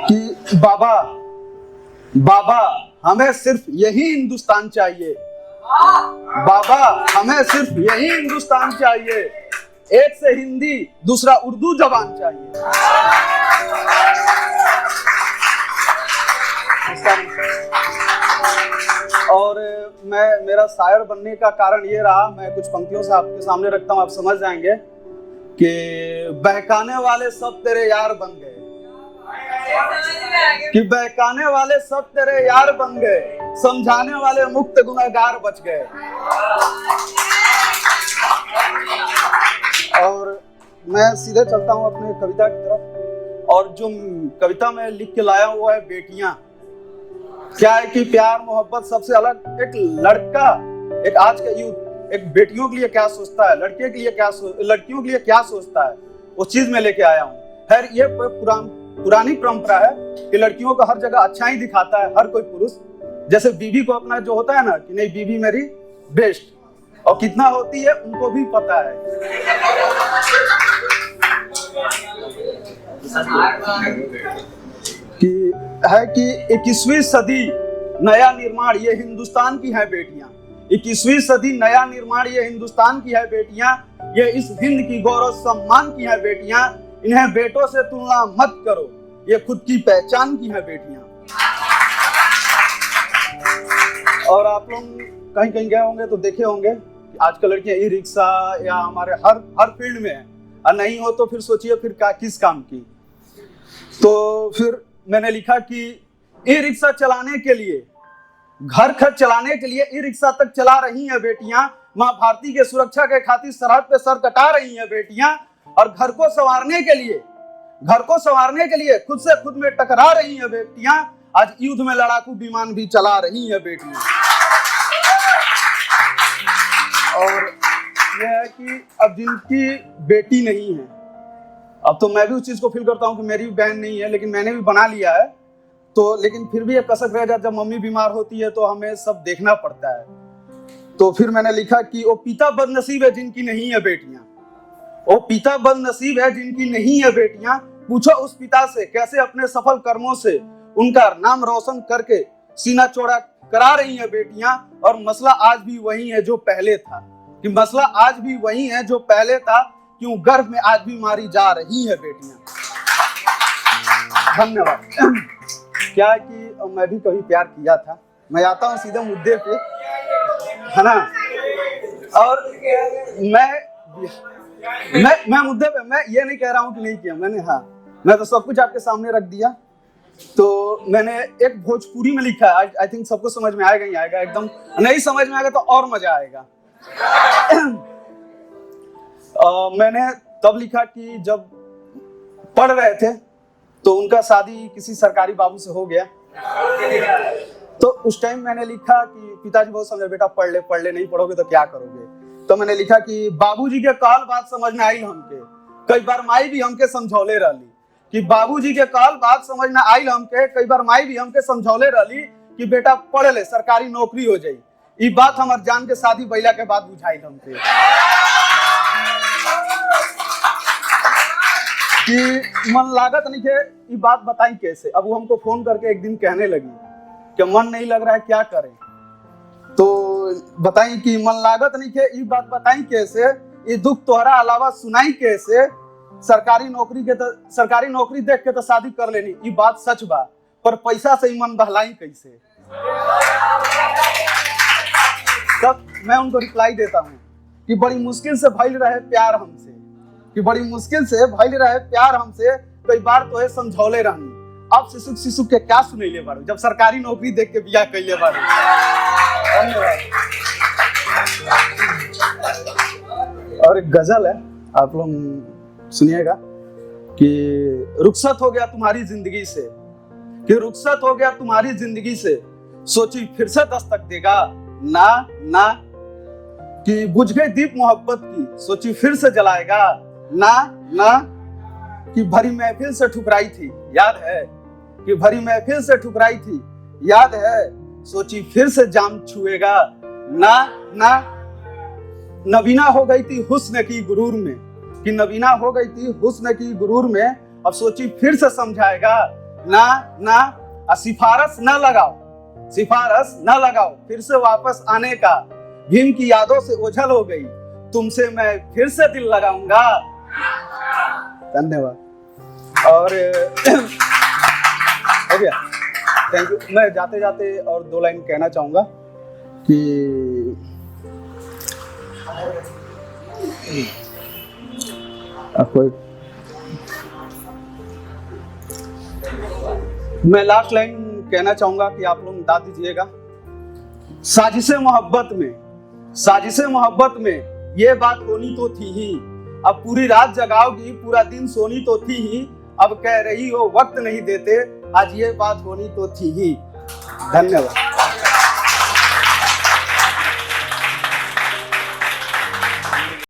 कि बाबा बाबा हमें सिर्फ यही हिंदुस्तान चाहिए, बाबा हमें सिर्फ यही हिंदुस्तान चाहिए, एक से हिंदी दूसरा उर्दू जबान चाहिए। और मेरा शायर बनने का कारण ये रहा, मैं कुछ पंक्तियों से आपके सामने रखता हूँ, आप समझ जाएंगे कि बहकाने वाले सब तेरे यार बन गए, कि बहकाने वाले सब तेरे यार बन गए, समझाने वाले मुक्त गुनहगार बच गए। और मैं सीधे चलता हूँ अपने कविता की तरफ। और जो कविता में लिख के लाया हुआ है बेटियां, क्या है कि प्यार मोहब्बत सबसे अलग एक लड़का, एक आज का यूथ एक बेटियों के लिए क्या सोचता है, लड़के के लिए क्या लड़कियों के लिए क्या सोचता है, उस चीज में लेके आया हूँ। खैर ये पुरानी परंपरा है कि लड़कियों को हर जगह अच्छा ही दिखाता है हर कोई पुरुष, जैसे बीवी को अपना जो होता है ना कि नहीं बीवी मेरी बेस्ट, और कितना होती है उनको भी पता है। कि 21वीं सदी नया निर्माण ये हिंदुस्तान की है बेटियां, 21वीं सदी नया निर्माण ये हिंदुस्तान की है बेटियां, ये इस हिंद की गौरव सम्मान की है बेटियां, इन्हें बेटों से तुलना मत करो, ये खुद की पहचान की है बेटियां। और आप लोग कहीं कहीं गए होंगे तो देखे होंगे कि आजकल लड़कियां ई रिक्शा या हमारे हर फील्ड में है, और नहीं हो तो फिर सोचिए फिर किस काम की। तो फिर मैंने लिखा कि ई रिक्शा चलाने के लिए, घर खर्च चलाने के लिए ई रिक्शा तक चला रही हैं बेटियां, मां भारती के सुरक्षा के खातिर सरहद पे सर कटा रही हैं बेटियां, और घर को संवारने के लिए खुद से खुद में टकरा रही हैं बेटियां, आज युद्ध में लड़ाकू विमान भी चला रही हैं बेटियां। और यह है कि अब जिनकी बेटी नहीं है, अब तो मैं भी उस चीज को फील करता हूँ कि मेरी भी बहन नहीं है, लेकिन मैंने भी बना लिया है, तो लेकिन फिर भी एक कसक रह जाता, जब मम्मी बीमार होती है तो हमें सब देखना पड़ता है। तो फिर मैंने लिखा कि वो पिता बदनसीब है जिनकी नहीं है बेटियां, वो पिता बदनसीब है जिनकी नहीं है बेटियां, पूछो उस पिता से कैसे अपने सफल कर्मों से उनका नाम रोशन करके सीना चौड़ा करा रही है बेटियां। और मसला आज भी वही है जो पहले था, कि मसला आज भी वही है जो पहले था, क्यों गर्भ में आज भी मारी जा रही है बेटियां। धन्यवाद। क्या है कि मैं भी कभी प्यार किया था, मैं आता हूँ सीधे मुद्दे पे, है ना। और मैं मुद्दे पे, मैं ये नहीं कह रहा हूँ कि नहीं किया मैंने, हाँ मैं तो सब कुछ आपके सामने रख दिया। तो मैंने एक भोजपुरी में लिखा है, आई थिंक सबको समझ में आएगा ही आएगा, एकदम नहीं समझ में आएगा तो और मजा आएगा। मैंने तब लिखा कि जब पढ़ रहे थे तो उनका शादी किसी सरकारी बाबू से हो गया, तो उस टाइम मैंने लिखा कि पिताजी बहुत समझे, बेटा पढ़ ले नहीं पढ़ोगे तो क्या करोगे। तो मैंने लिखा कि बाबूजी के काल बात समझ में आई हमके, कई बार माई भी हमके समझौले रहली, कि बाबूजी के काल बात समझ में आई हमके, कई बार माई भी हमके समझौले रहली कि बेटा पढ़ ले सरकारी नौकरी हो जाई। ये बात हमार जान के शादी बैला के बाद बुझाई हमके कि मन लागत नहीं है, ये बात बताई कैसे। अब वो हमको फोन करके एक दिन कहने लगी कि मन नहीं लग रहा है क्या करें, तो बताई कि मन लागत नहीं है, ये बात बताई कैसे, ये दुख तोहरा अलावा सुनाई कैसे, सरकारी नौकरी देख के तो शादी कर लेनी, ये बात सच बा, पर पैसा से ही मन बहलाई कैसे। तब मैं उनको रिप्लाई देता हूँ कि बड़ी मुश्किल से भइल रहे प्यार हमसे, कि बड़ी मुश्किल से भइल रहे प्यार हमसे, कई बार तो है समझौले रहनी, अब शिशु के क्या सुनैले बारू, जब सरकारी नौकरी देख के बियाह कैले बारू। धन्यवाद। और एक गजल है, आप लोग सुनिएगा कि रुखसत हो गया तुम्हारी जिंदगी से, कि रुखसत हो गया तुम्हारी जिंदगी से, सोची फिर से दस्तक देगा ना ना, कि बुझ गई दीप मोहब्बत की, सोची फिर से जलाएगा ना ना, कि भरी महफिल से ठुकराई थी याद है, कि भरी महफिल से ठुकराई थी याद है, सोची फिर से जाम छुएगा ना ना, नबीना हो गई थी हुस्न की गुरूर में, कि नबीना हो गई थी हुस्न की गुरूर में, अब सोची फिर से समझाएगा ना सिफारिश न लगाओ फिर से वापस आने का। भीम की यादों से ओझल हो गई, तुमसे मैं फिर से दिल लगाऊंगा। धन्यवाद। और हो गया, थैंक यू। मैं जाते जाते और 2 लाइन कहना चाहूंगा कि मैं लास्ट लाइन कहना चाहूंगा कि आप लोग बता दीजिएगा। साजिशे मोहब्बत में ये बात होनी तो थी ही, अब पूरी रात जगाओगी, पूरा दिन सोनी तो थी ही, अब कह रही हो वक्त नहीं देते, आज ये बात होनी तो थी ही। धन्यवाद।